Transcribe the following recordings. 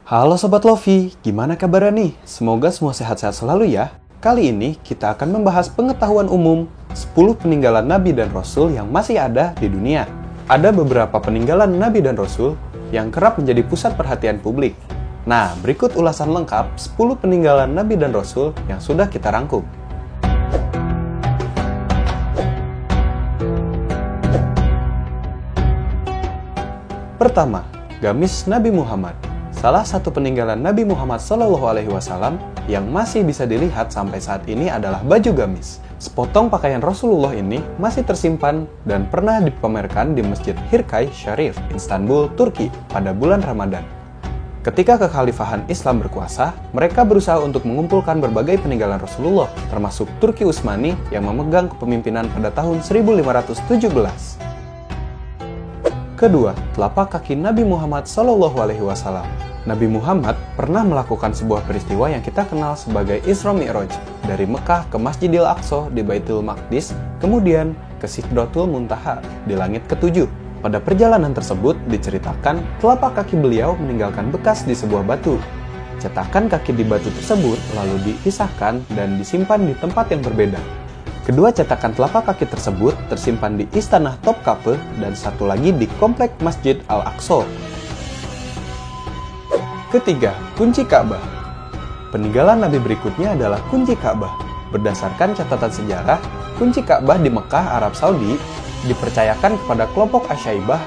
Halo Sobat Lofi, gimana kabarnya nih? Semoga semua sehat-sehat selalu ya. Kali ini kita akan membahas pengetahuan umum 10 peninggalan Nabi dan Rasul yang masih ada di dunia. Ada beberapa peninggalan Nabi dan Rasul yang kerap menjadi pusat perhatian publik. Nah, berikut ulasan lengkap 10 peninggalan Nabi dan Rasul yang sudah kita rangkum. Pertama, gamis Nabi Muhammad. Salah satu peninggalan Nabi Muhammad SAW yang masih bisa dilihat sampai saat ini adalah baju gamis. Sepotong pakaian Rasulullah ini masih tersimpan dan pernah dipamerkan di Masjid Hirkay Sharif, Istanbul, Turki pada bulan Ramadan. Ketika kekhalifahan Islam berkuasa, mereka berusaha untuk mengumpulkan berbagai peninggalan Rasulullah, termasuk Turki Utsmani yang memegang kepemimpinan pada tahun 1517. Kedua, telapak kaki Nabi Muhammad SAW. Nabi Muhammad pernah melakukan sebuah peristiwa yang kita kenal sebagai Isra Mi'raj, dari Mekah ke Masjidil Aqsa di Baitul Maqdis, kemudian ke Sidratul Muntaha di langit ketujuh. Pada perjalanan tersebut diceritakan telapak kaki beliau meninggalkan bekas di sebuah batu. Cetakan kaki di batu tersebut lalu dipisahkan dan disimpan di tempat yang berbeda. Kedua cetakan telapak kaki tersebut tersimpan di Istana Topkapi dan satu lagi di komplek Masjid Al-Aqsa. Ketiga, kunci Ka'bah. Peninggalan Nabi berikutnya adalah kunci Ka'bah. Berdasarkan catatan sejarah, kunci Ka'bah di Mekah, Arab Saudi dipercayakan kepada kelompok Asyaibah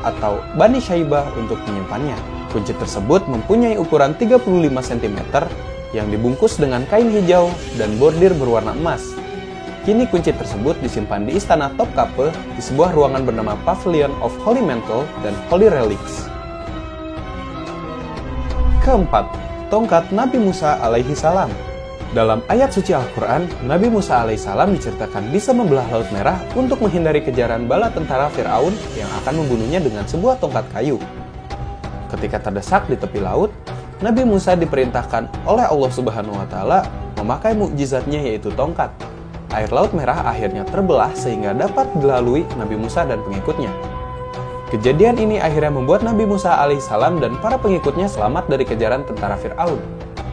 atau Bani Syaibah untuk menyimpannya. Kunci tersebut mempunyai ukuran 35 cm yang dibungkus dengan kain hijau dan bordir berwarna emas. Kini kunci tersebut disimpan di Istana Topkapi di sebuah ruangan bernama Pavilion of Holy Mantle dan Holy Relics. Keempat, tongkat Nabi Musa alaihi salam. Dalam ayat suci Al-Quran, Nabi Musa alaihi salam diceritakan bisa membelah Laut Merah untuk menghindari kejaran bala tentara Fir'aun yang akan membunuhnya dengan sebuah tongkat kayu. Ketika terdesak di tepi laut, Nabi Musa diperintahkan oleh Allah Subhanahu wa Ta'ala memakai mukjizatnya yaitu tongkat. Air Laut Merah akhirnya terbelah sehingga dapat dilalui Nabi Musa dan pengikutnya. Kejadian ini akhirnya membuat Nabi Musa alaihissalam dan para pengikutnya selamat dari kejaran tentara Fir'aun.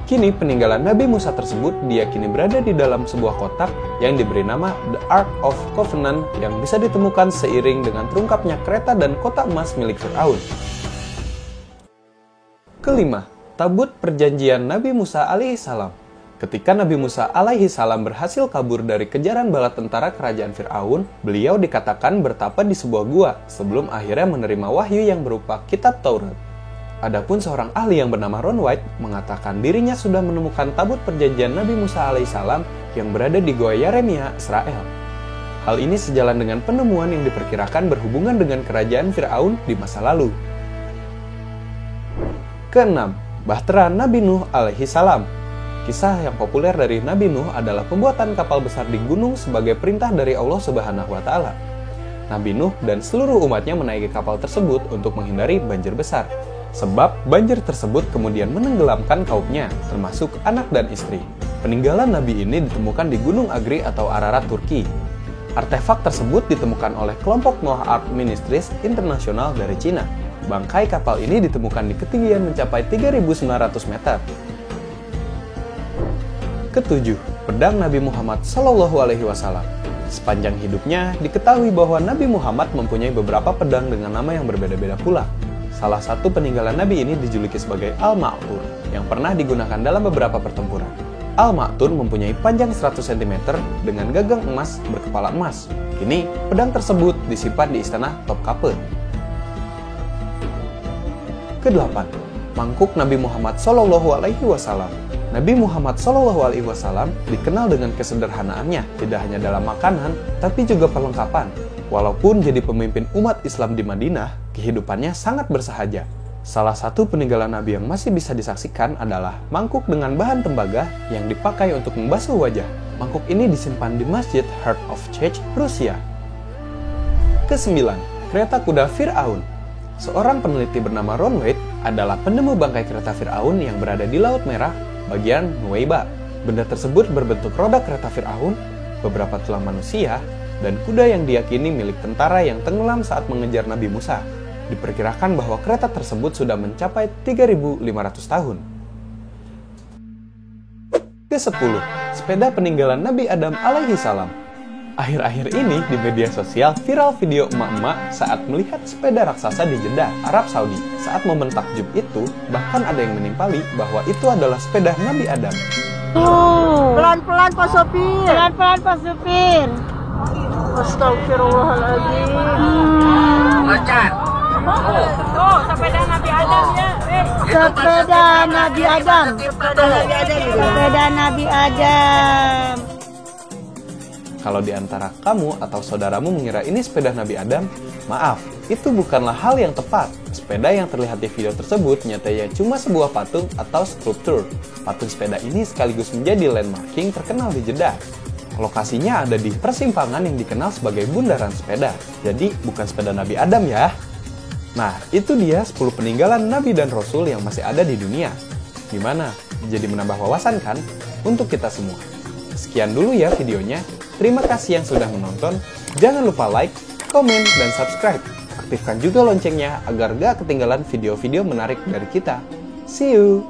Kini peninggalan Nabi Musa tersebut diyakini berada di dalam sebuah kotak yang diberi nama The Ark of Covenant yang bisa ditemukan seiring dengan terungkapnya kereta dan kota emas milik Fir'aun. Kelima, tabut perjanjian Nabi Musa alaihissalam. Ketika Nabi Musa alaihissalam berhasil kabur dari kejaran bala tentara kerajaan Fir'aun, beliau dikatakan bertapa di sebuah gua sebelum akhirnya menerima wahyu yang berupa kitab Taurat. Adapun seorang ahli yang bernama Ron White mengatakan dirinya sudah menemukan tabut perjanjian Nabi Musa alaihissalam yang berada di Goa Yeremia, Israel. Hal ini sejalan dengan penemuan yang diperkirakan berhubungan dengan kerajaan Fir'aun di masa lalu. Keenam, Bahtera Nabi Nuh alaihissalam. Kisah yang populer dari Nabi Nuh adalah pembuatan kapal besar di gunung sebagai perintah dari Allah Subhanahu wa Ta'ala. Nabi Nuh dan seluruh umatnya menaiki kapal tersebut untuk menghindari banjir besar. Sebab banjir tersebut kemudian menenggelamkan kaumnya, termasuk anak dan istri. Peninggalan Nabi ini ditemukan di Gunung Agri atau Ararat, Turki. Artefak tersebut ditemukan oleh kelompok Noah Ark Ministries Internasional dari Cina. Bangkai kapal ini ditemukan di ketinggian mencapai 3.900 meter. Ketujuh, pedang Nabi Muhammad SAW. Sepanjang hidupnya, diketahui bahwa Nabi Muhammad mempunyai beberapa pedang dengan nama yang berbeda-beda pula. Salah satu peninggalan Nabi ini dijuluki sebagai Al-Ma'thur, yang pernah digunakan dalam beberapa pertempuran. Al-Ma'thur mempunyai panjang 100 cm dengan gagang emas berkepala emas. Kini, pedang tersebut disimpan di Istana Topkapi. Kedelapan, mangkuk Nabi Muhammad SAW. Nabi Muhammad SAW dikenal dengan kesederhanaannya, tidak hanya dalam makanan, tapi juga perlengkapan. Walaupun jadi pemimpin umat Islam di Madinah, kehidupannya sangat bersahaja. Salah satu peninggalan Nabi yang masih bisa disaksikan adalah mangkuk dengan bahan tembaga yang dipakai untuk membasuh wajah. Mangkuk ini disimpan di Masjid Heart of Church, Rusia. Kesembilan, kereta kuda Fir'aun. Seorang peneliti bernama Ron White adalah penemu bangkai kereta Fir'aun yang berada di Laut Merah, bagian Nuweiba. Benda tersebut berbentuk roda kereta Fir'aun, beberapa tulang manusia, dan kuda yang diyakini milik tentara yang tenggelam saat mengejar Nabi Musa. Diperkirakan bahwa kereta tersebut sudah mencapai 3.500 tahun. Ke-10, sepeda peninggalan Nabi Adam alaihi salam. Akhir-akhir ini di media sosial viral video emak-emak saat melihat sepeda raksasa di Jeddah, Arab Saudi. Saat momen takjub itu, bahkan ada yang menimpali bahwa itu adalah sepeda Nabi Adam. Pelan-pelan Pak Sopir. Pelan-pelan Pak Supir. Astagfirullahaladzim. Sepeda Nabi Adam ya. Sepeda Nabi Adam. Sepeda Nabi Adam. Kalau di antara kamu atau saudaramu mengira ini sepeda Nabi Adam, maaf, itu bukanlah hal yang tepat. Sepeda yang terlihat di video tersebut nyatanya cuma sebuah patung atau skulptur. Patung sepeda ini sekaligus menjadi landmarking terkenal di Jeddah. Lokasinya ada di persimpangan yang dikenal sebagai bundaran sepeda. Jadi bukan sepeda Nabi Adam ya. Nah, itu dia 10 peninggalan Nabi dan Rasul yang masih ada di dunia. Gimana? Jadi menambah wawasan kan? Untuk kita semua. Sekian dulu ya videonya. Terima kasih yang sudah menonton. Jangan lupa like, komen, dan subscribe. Aktifkan juga loncengnya agar gak ketinggalan video-video menarik dari kita. See you!